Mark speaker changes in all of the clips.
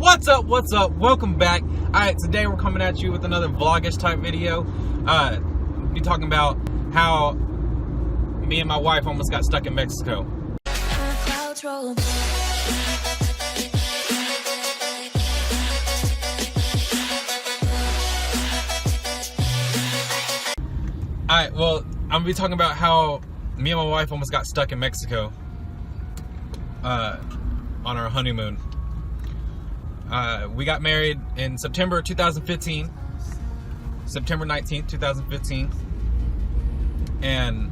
Speaker 1: What's up? What's up? Welcome back. Alright, today we're coming at you with another vlogish type video. Be talking about how me and my wife almost got stuck in Mexico. Alright, well, I'm gonna be talking about how me and my wife almost got stuck in Mexico on our honeymoon. We got married in September 2015, September 19th, 2015, and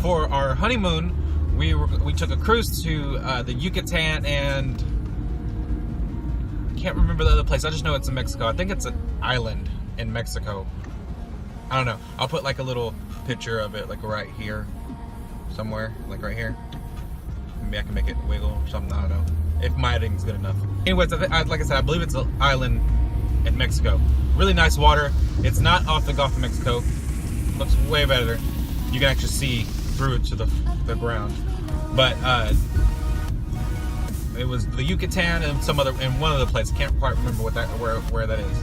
Speaker 1: for our honeymoon, we took a cruise to the Yucatan, and I can't remember the other place. I just know it's in Mexico. I think it's an island in Mexico. I don't know. I'll put like a little picture of it, like right here, somewhere, like right here. Maybe I can make it wiggle or something. I don't know. If my editing's good enough. Anyways, like I said, I believe it's an island in Mexico. Really nice water. It's not off the Gulf of Mexico. Looks way better. You can actually see through to the ground. But it was the Yucatan and one other place. I can't quite remember where that is,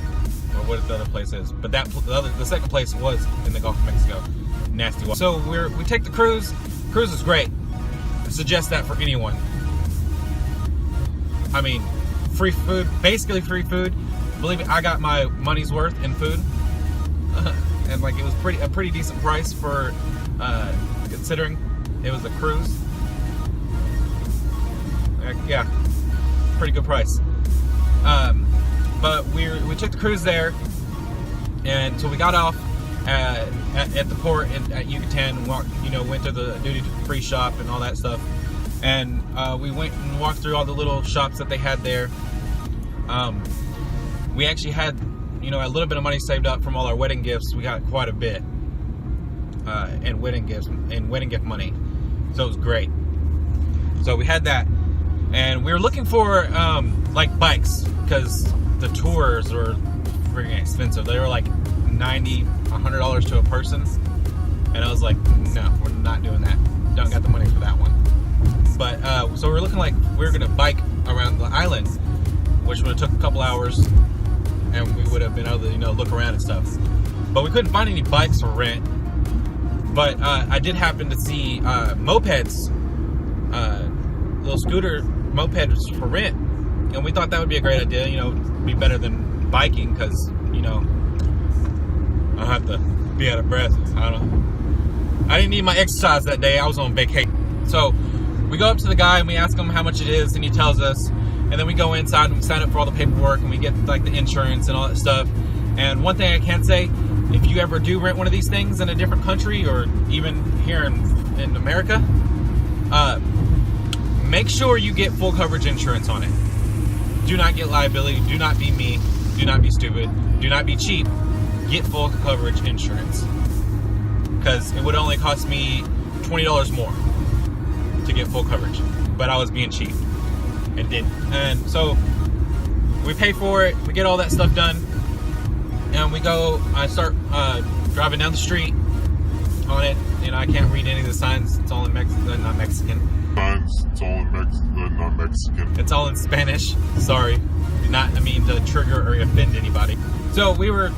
Speaker 1: or what the other place is. But the second place was in the Gulf of Mexico. Nasty water. So we take the cruise. Cruise is great. I suggest that for anyone. I mean, free food, basically free food. Believe me, I got my money's worth in food, and like it was a pretty decent price for considering it was a cruise. Yeah, pretty good price. But we took the cruise there, and so we got off at the port at Yucatan, and went to the duty-free shop and all that stuff. And we went and walked through all the little shops that they had there. We actually had, a little bit of money saved up from all our wedding gifts. We got quite a bit in wedding gift money, so it was great. So we had that, and we were looking for like bikes, because the tours were freaking expensive. They were like $90, $100 to a person, and I was like, no, we're not doing that. Don't got the money for that one. But so we're looking like we were gonna bike around the island, which would have took a couple hours, and we would have been able to look around and stuff. But we couldn't find any bikes for rent. But I did happen to see mopeds, little scooter mopeds for rent, and we thought that would be a great idea. Be better than biking, because I'll have to be out of breath. I don't know. I didn't need my exercise that day. I was on vacation. So we go up to the guy and we ask him how much it is, and he tells us, and then we go inside and we sign up for all the paperwork, and we get like the insurance and all that stuff. And one thing I can say, if you ever do rent one of these things in a different country, or even here in America, make sure you get full coverage insurance on it. Do not get liability. Do not be me. Do not be stupid. Do not be cheap. Get full coverage insurance, because it would only cost me $20 more to get full coverage, but I was being cheap and didn't. And so we pay for it, we get all that stuff done, and I start driving down the street on it. I can't read any of the signs. It's all in not Mexican.
Speaker 2: It's all in not Mexican.
Speaker 1: It's all in Spanish. Sorry. Did not mean to trigger or offend anybody. So we were,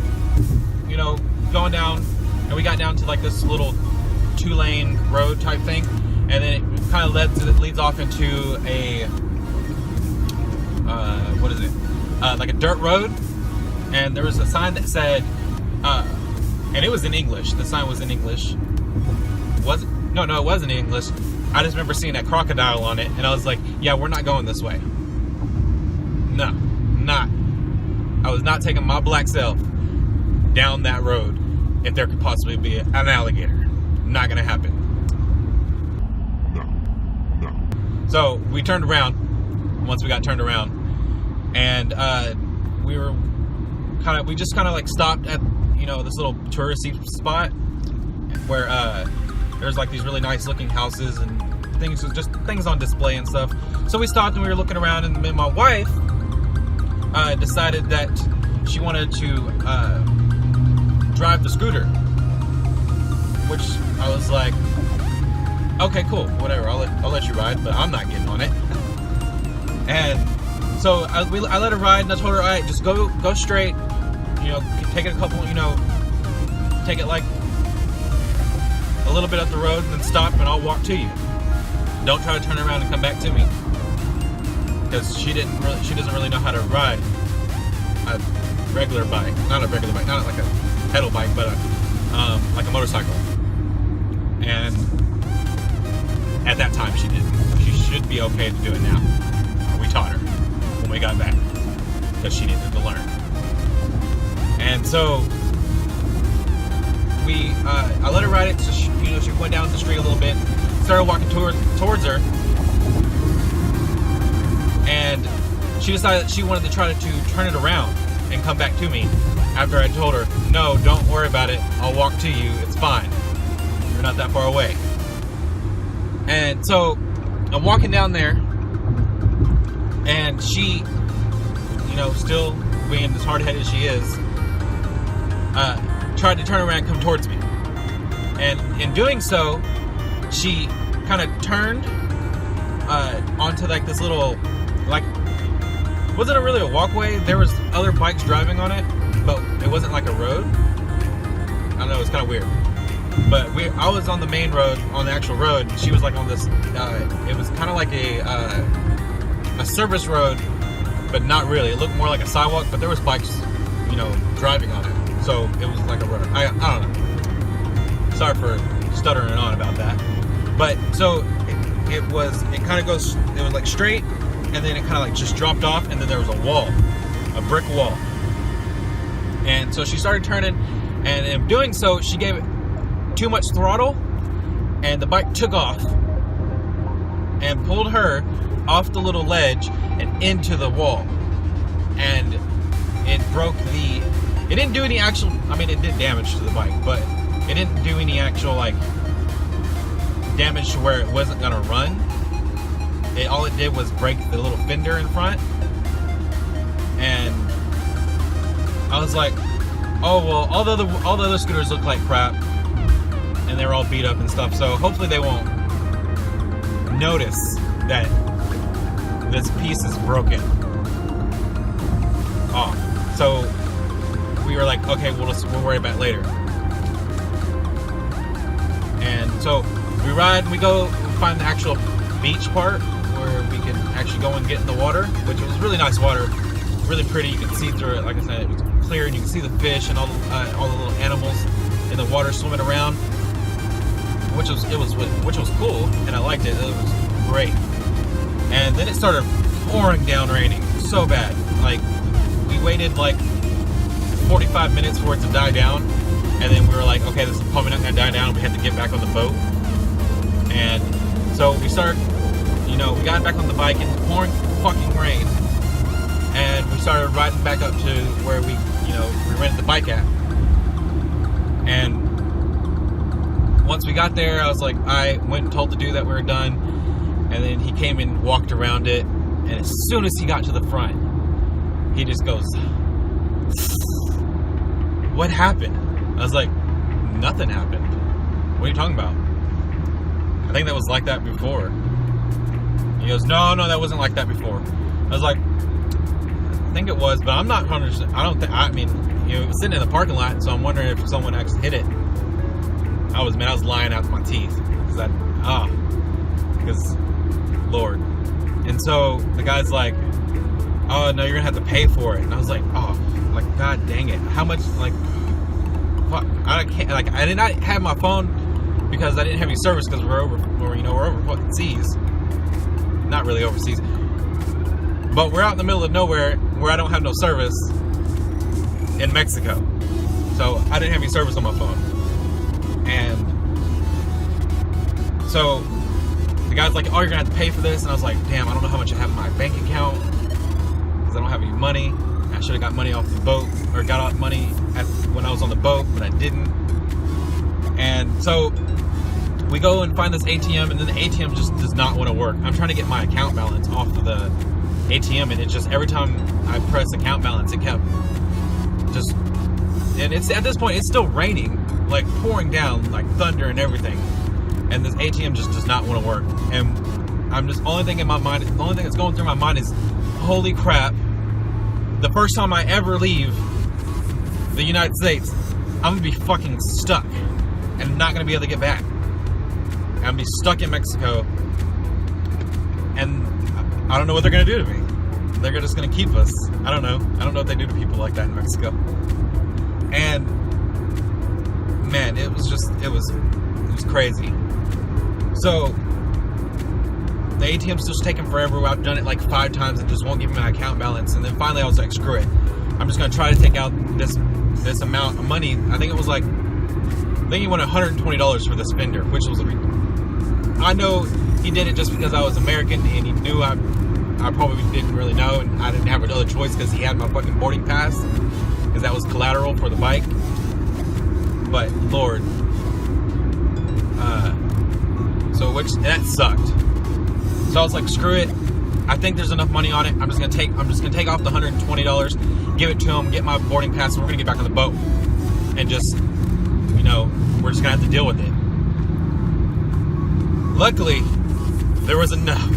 Speaker 1: going down, and we got down to like this little 2-lane road type thing. And then it kind of leads off into a, like a dirt road. And there was a sign that said, and it was in English. The sign was in English. Was it? No, it wasn't in English. I just remember seeing that crocodile on it, and I was like, yeah, we're not going this way. No, not. I was not taking my black self down that road if there could possibly be an alligator. Not gonna happen. So we turned around once we got turned around, and we just kind of like stopped at this little touristy spot where there's like these really nice looking houses and things on display and stuff. So we stopped and we were looking around, and then my wife decided that she wanted to drive the scooter, which I was like, okay, cool, whatever, I'll let you ride, but I'm not getting on it. And So I let her ride, and I told her, all right, just go straight. You know, take it a couple, you know, take it like a little bit up the road, and then stop, and I'll walk to you. Don't try to turn around and come back to me, because she doesn't really know how to ride a regular bike, not a regular bike, not like a pedal bike, but like a motorcycle. And at that time, she didn't. She should be okay to do it now. We taught her when we got back, because she needed to learn. And so I let her ride it. So she went down the street a little bit, started walking towards her, and she decided that she wanted to try to turn it around and come back to me after I told her, no, don't worry about it. I'll walk to you. It's fine. You're not that far away. And so I'm walking down there, and she, you know, still being as hard-headed as she is, tried to turn around and come towards me. And in doing so, she kind of turned onto like this little, like, wasn't really a walkway. There was other bikes driving on it, but it wasn't like a road. I don't know, it was kind of weird. But I was on the main road, on the actual road, and she was like on this, it was kind of like a service road, but not really. It looked more like a sidewalk, but there was bikes, you know, driving on it. So it was like a road. I don't know. Sorry for stuttering on about that. But so it kind of goes, it was like straight, and then it kind of like just dropped off, and then there was a wall, a brick wall. And so she started turning, and in doing so, she gave it too much throttle, and the bike took off and pulled her off the little ledge and into the wall. And it broke it didn't do any actual, I mean, it did damage to the bike, but it didn't do any actual, like, damage to where it wasn't gonna run. All it did was break the little fender in front. And I was like, oh, well, all the other scooters look like crap, and they were all beat up and stuff, so hopefully they won't notice that this piece is broken. Oh, so we were like, okay, we'll worry about it later. And so we ride, and we go find the actual beach part where we can actually go and get in the water, which was really nice water, really pretty. You can see through it. Like I said, it was clear, and you can see the fish and all the little animals in the water swimming around, which was cool, and I liked it. It was great. And then it started pouring down, raining so bad. Like, we waited like 45 minutes for it to die down, and then we were like, okay, this is probably not gonna die down. We had to get back on the boat. And so we started, you know, we got back on the bike in the pouring fucking rain, and we started riding back up to where we rented the bike at. And once we got there, I was like, I went and told the dude that we were done, and then he came and walked around it, and as soon as he got to the front, he just goes, what happened? I was like, nothing happened. What are you talking about? I think that was like that before. He goes, no, that wasn't like that before. I was like, I think it was, but I'm not 100%. I mean, it was sitting in the parking lot, so I'm wondering if someone actually hit it. I was lying out my teeth. Because, Lord. And so the guy's like, oh, no, you're gonna have to pay for it. And I was like, oh, like, god dang it. How much, like, fuck, I can't, like, I did not have my phone because I didn't have any service because we're over fucking seas. Not really overseas. But we're out in the middle of nowhere where I don't have no service in Mexico. So I didn't have any service on my phone. And so the guy's like, oh, you're gonna have to pay for this. And I was like, damn, I don't know how much I have in my bank account because I don't have any money. I should have got money off the boat, or got off money when I was on the boat, but I didn't. And so we go and find this ATM, and then the ATM just does not want to work. I'm trying to get my account balance off of the ATM, and it just, every time I press account balance, it kept just, and it's, at this point, it's still raining, like pouring down, like thunder and everything, and this ATM just does not want to work. And I'm just, the only thing that's going through my mind is, holy crap, the first time I ever leave the United States, I'm gonna be fucking stuck and not gonna be able to get back. I'm gonna be stuck in Mexico, and I don't know what they're gonna do to me. They're just gonna keep us. I don't know what they do to people like that in Mexico. And man, it was crazy. So the ATM's just taking forever. I've done it like 5 times and just won't give me my account balance. And then finally I was like, screw it. I'm just gonna try to take out this amount of money. I think he wanted $120 for this vendor, which was I know he did it just because I was American and he knew I probably didn't really know, and I didn't have another choice because he had my fucking boarding pass, because that was collateral for the bike. But Lord, that sucked. So I was like, screw it. I think there's enough money on it. I'm just gonna take off the $120, give it to him, get my boarding pass, and we're gonna get back on the boat, and just, we're just gonna have to deal with it. Luckily, there was enough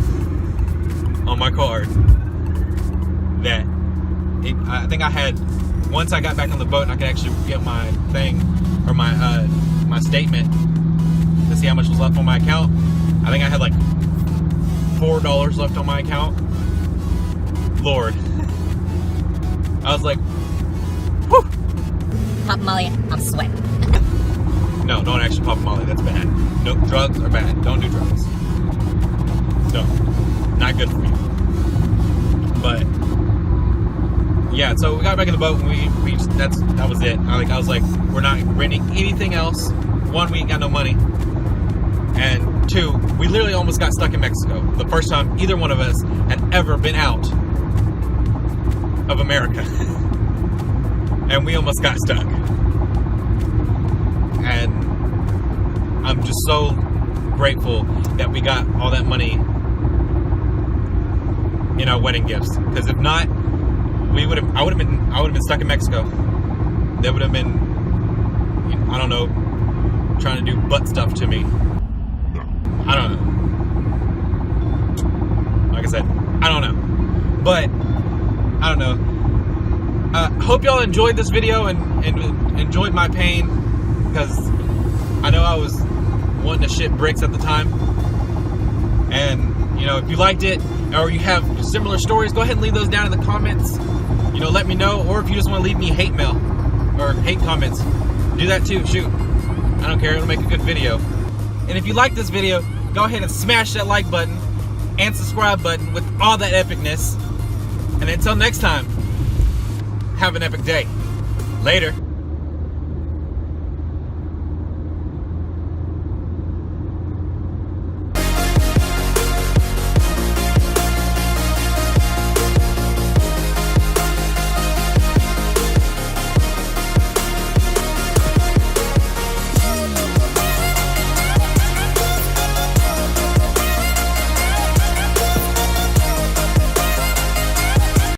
Speaker 1: on my card that I think I had, once I got back on the boat and I could actually get my thing, or my statement to see how much was left on my account, I think I had like $4 left on my account. Lord. I was like, whew.
Speaker 3: Pop Molly, I'm sweating.
Speaker 1: No, don't actually pop Molly, that's bad. No, drugs are bad. Don't do drugs. No, not good for you. But yeah, so we got back in the boat and that was it. I was like, we're not renting anything else. 1, we ain't got no money. And 2, we literally almost got stuck in Mexico. The first time either one of us had ever been out of America. And we almost got stuck. And I'm just so grateful that we got all that money in our wedding gifts. Because if not, I would have been stuck in Mexico. They would have been, I don't know, trying to do butt stuff to me. I don't know. Like I said, I don't know. But I don't know. Hope y'all enjoyed this video and enjoyed my pain, because I know I was wanting to shit bricks at the time. And if you liked it, or you have similar stories, go ahead and leave those down in the comments. Let me know. Or if you just want to leave me hate mail or hate comments, do that too. Shoot, I don't care. It'll make a good video. And if you like this video, go ahead and smash that like button and subscribe button with all that epicness. And until next time, have an epic day. Later.